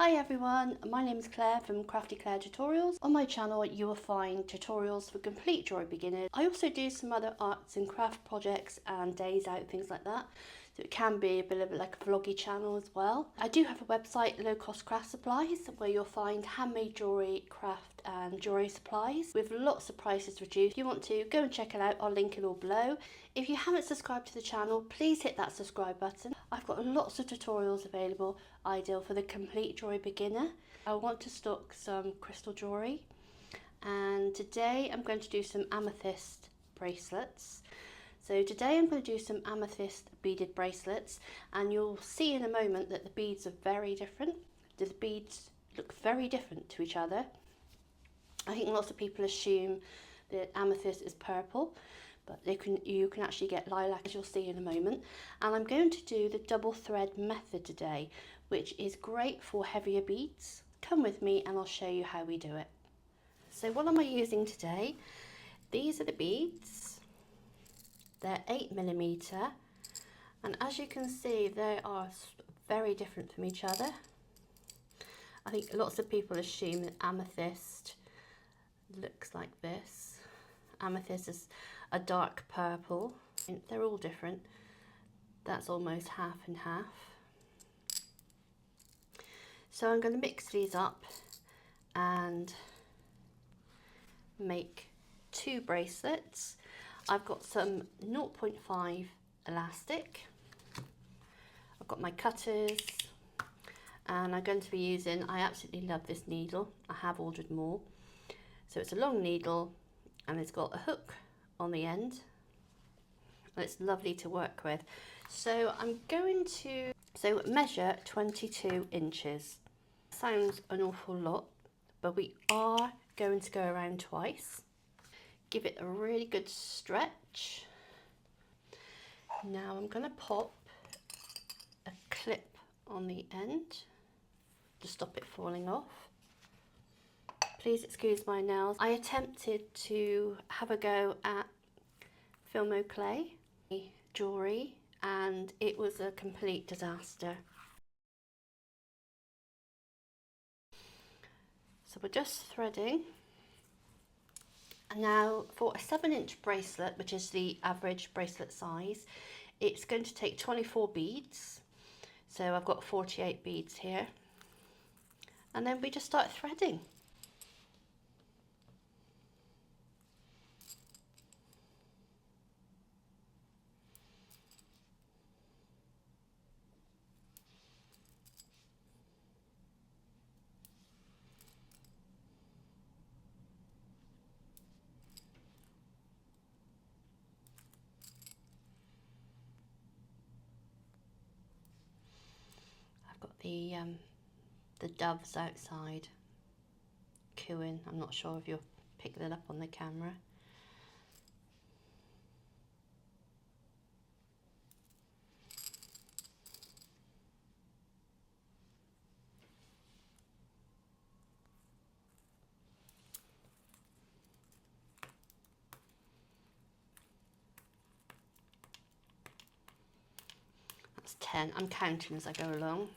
Hi everyone, my name is Claire from Crafty Claire Tutorials. On my channel you will find tutorials for complete jewellery beginners. I also do some other arts and craft projects and days out, things like that. So it can be a bit of like a vloggy channel as well. I do have a website, Low Cost Craft Supplies, where you'll find handmade jewellery, craft and jewellery supplies with lots of prices reduced. If you want to, go and check it out, I'll link it all below. If you haven't subscribed to the channel, please hit that subscribe button. I've got lots of tutorials available, ideal for the complete jewellery beginner. I want to stock some crystal jewellery, and today I'm going to do some amethyst bracelets. So today I'm going to do some amethyst beaded bracelets, and you'll see in a moment that the beads are very different. The beads look very different to each other. I think lots of people assume that amethyst is purple, but you can actually get lilac, as you'll see in a moment. And I'm going to do the double thread method today, which is great for heavier beads. Come with me and I'll show you how we do it. So what am I using today? These are the beads. They're 8mm, and as you can see they are very different from each other. I think lots of people assume that amethyst looks like this. Amethyst is a dark purple. They're all different. That's almost half and half. So I'm going to mix these up and make two bracelets. I've got some 0.5 elastic. I've got my cutters, and I'm going to be using, I absolutely love this needle. I have ordered more. So it's a long needle and it's got a hook on the end. And it's lovely to work with. So I'm going to measure 22 inches. Sounds an awful lot, but we are going to go around twice. Give it a really good stretch. Now I'm going to pop a clip on the end to stop it falling off. Please excuse my nails. I attempted to have a go at Filmo clay jewellery and it was a complete disaster. So we're just threading. And now for a 7-inch bracelet, which is the average bracelet size, it's going to take 24 beads. So I've got 48 beads here. And then we just start threading. I've got the doves outside cooing. I'm not sure if you'll pick that up on the camera. That's 10. I'm counting as I go along.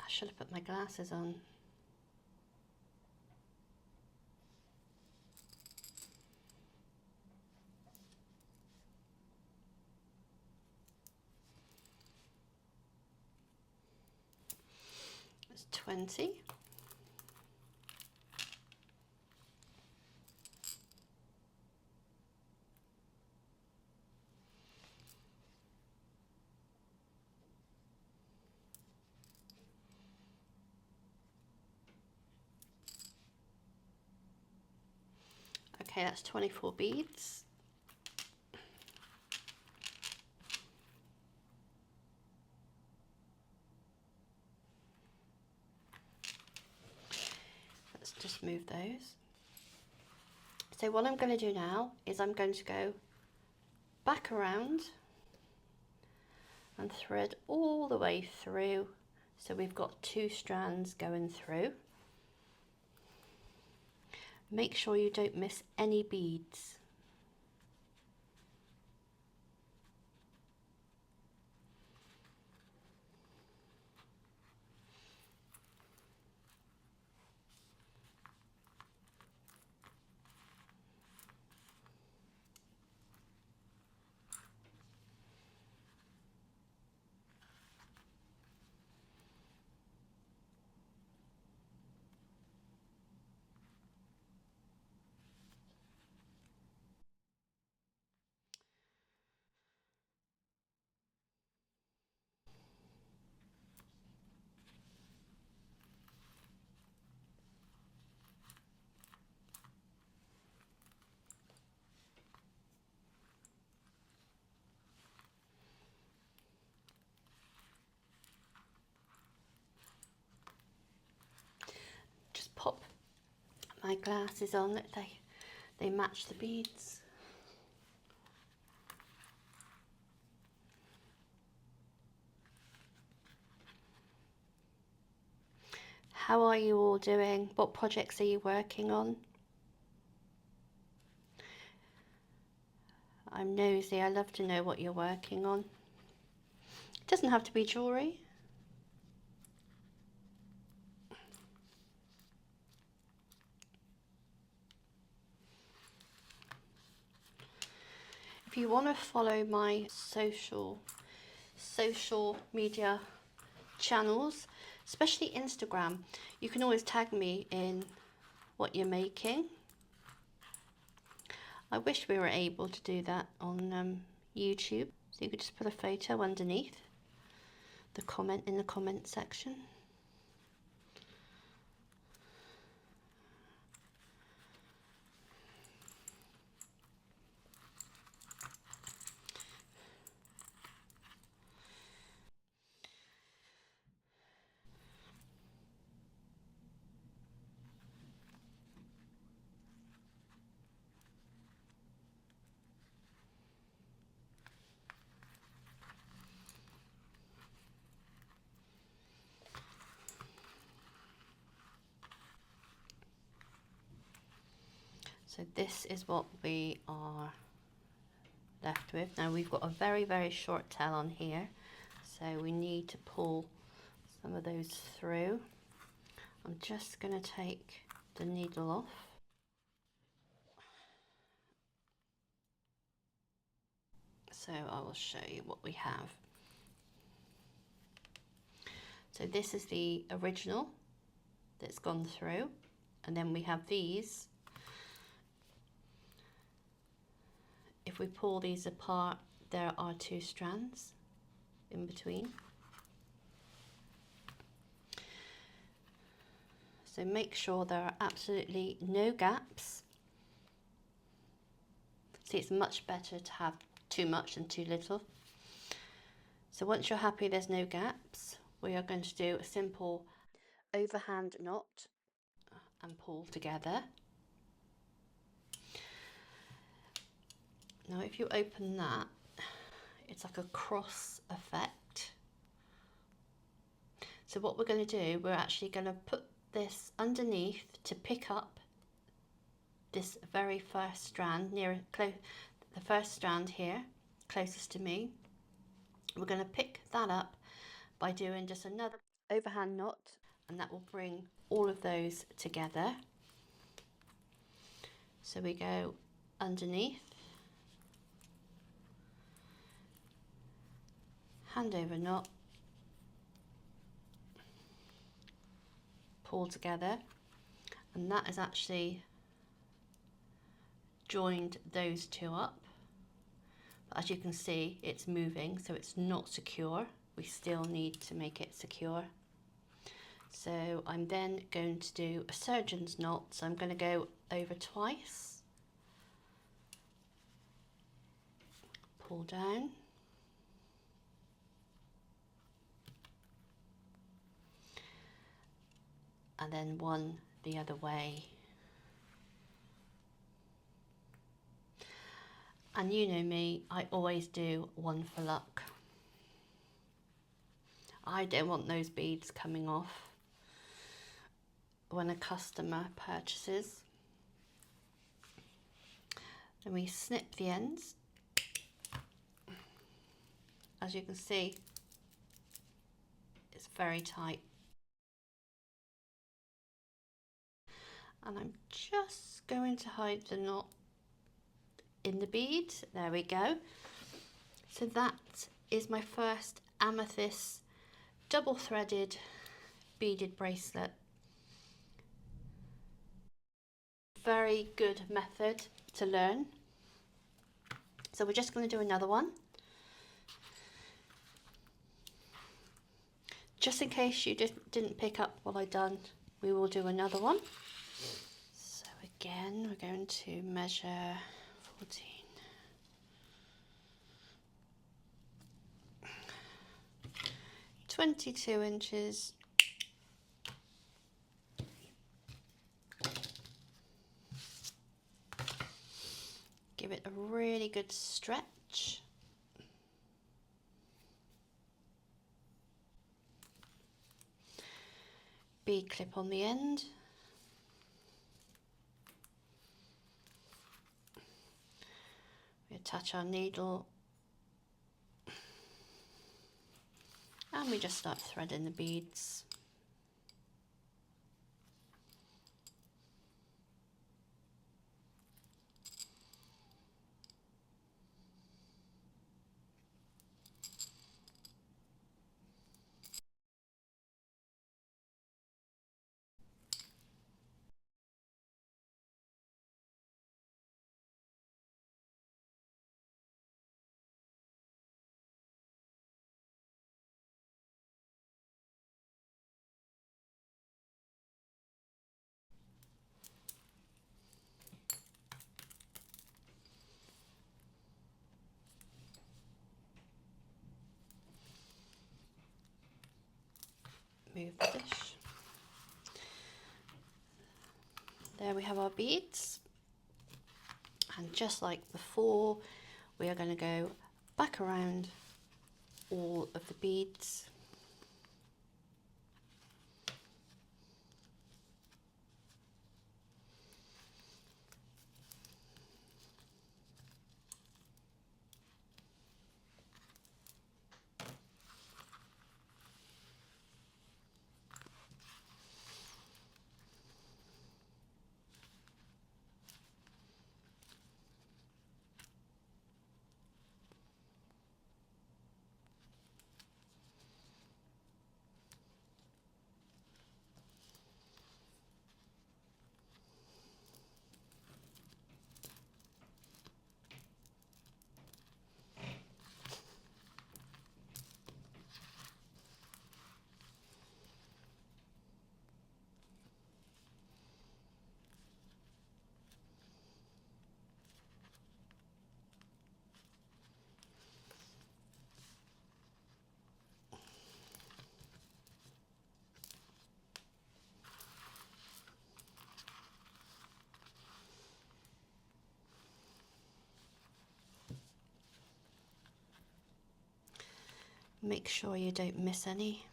I should have put my glasses on. It's 20. Okay, that's 24 beads. Let's just move those. So what I'm going to do now is I'm going to go back around and thread all the way through, so we've got 2 strands going through. Make sure you don't miss any beads. Just pop my glasses on that they match the beads. How are you all doing? What projects are you working on? I'm nosy, I love to know what you're working on. It doesn't have to be jewellery. If you want to follow my social media channels, especially Instagram, you can always tag me in what you're making. I wish we were able to do that on YouTube, so you could just put a photo underneath the comment in the comment section. So this is what we are left with. Now we've got a very short tail on here, so we need to pull some of those through. I'm just going to take the needle off. So I will show you what we have. So this is the original that's gone through, and then we have these. If we pull these apart, there are 2 strands in between. So make sure there are absolutely no gaps. See, it's much better to have too much than too little. So once you're happy there's no gaps, we are going to do a simple overhand knot and pull together. Now if you open that, it's like a cross effect. So what we're going to do, we're actually going to put this underneath to pick up this very first strand, the first strand here, closest to me. We're going to pick that up by doing just another overhand knot, and that will bring all of those together. So we go underneath, hand over knot, pull together, and that is actually joined those 2 up. But as you can see, it's moving, so it's not secure. We still need to make it secure. So I'm then going to do a surgeon's knot, so I'm going to go over twice, pull down, and then one the other way. And you know me, I always do one for luck. I don't want those beads coming off when a customer purchases. Then we snip the ends. As you can see, it's very tight. And I'm just going to hide the knot in the bead. There we go. So that is my first amethyst double threaded beaded bracelet. Very good method to learn. So we're just going to do another one. Just in case you didn't pick up what I've done, we will do another one. So again, we're going to measure 14. 22 inches. Give it a really good stretch. Bead clip on the end. We attach our needle and we just start threading the beads. Move the dish. There we have our beads, and just like before, we are going to go back around all of the beads. Make sure you don't miss any.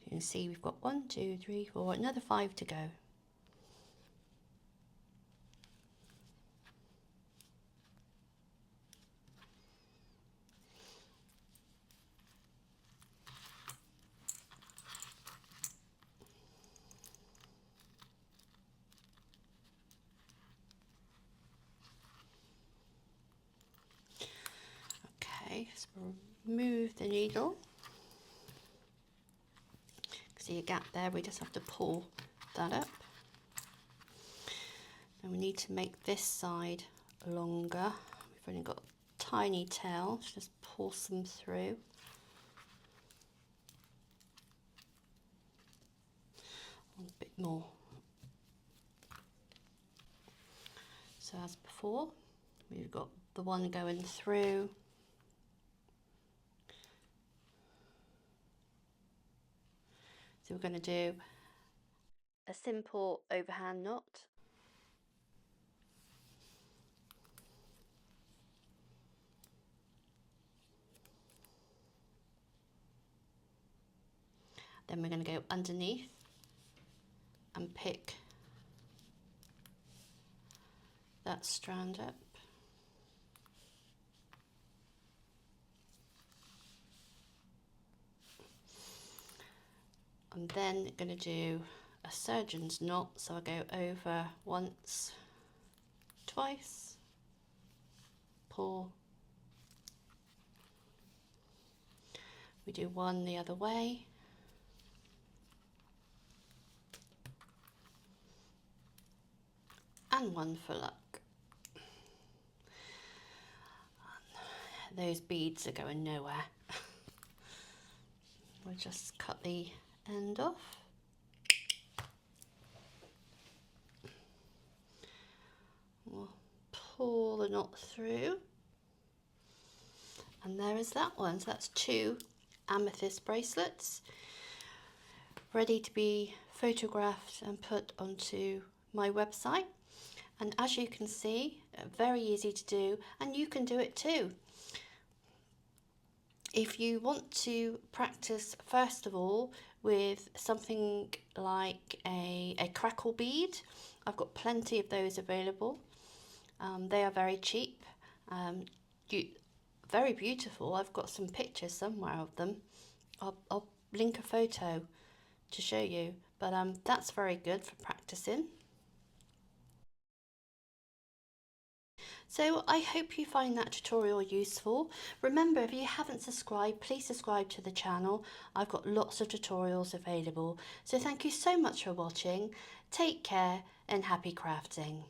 You can see we've got 1, 2, 3, 4, another 5 to go. Okay, so remove the needle. See a gap there, we just have to pull that up. And we need to make this side longer. We've only got a tiny tail, so just pull some through. A bit more. So as before, we've got the one going through, So we're going to do a simple overhand knot. Then we're going to go underneath and pick that strand up. I'm then going to do a surgeon's knot, so I go over once, twice, pull, we do one the other way, and one for luck. Those beads are going nowhere. We'll just cut the end off. We'll pull the knot through, and there is that one. So that's 2 amethyst bracelets ready to be photographed and put onto my website. And as you can see, very easy to do, and you can do it too. If you want to practice first of all with something like a crackle bead, I've got plenty of those available. They are very cheap, very beautiful. I've got some pictures somewhere of them. I'll link a photo to show you, but that's very good for practicing. So I hope you find that tutorial useful. Remember, if you haven't subscribed, please subscribe to the channel. I've got lots of tutorials available. So thank you so much for watching. Take care and happy crafting.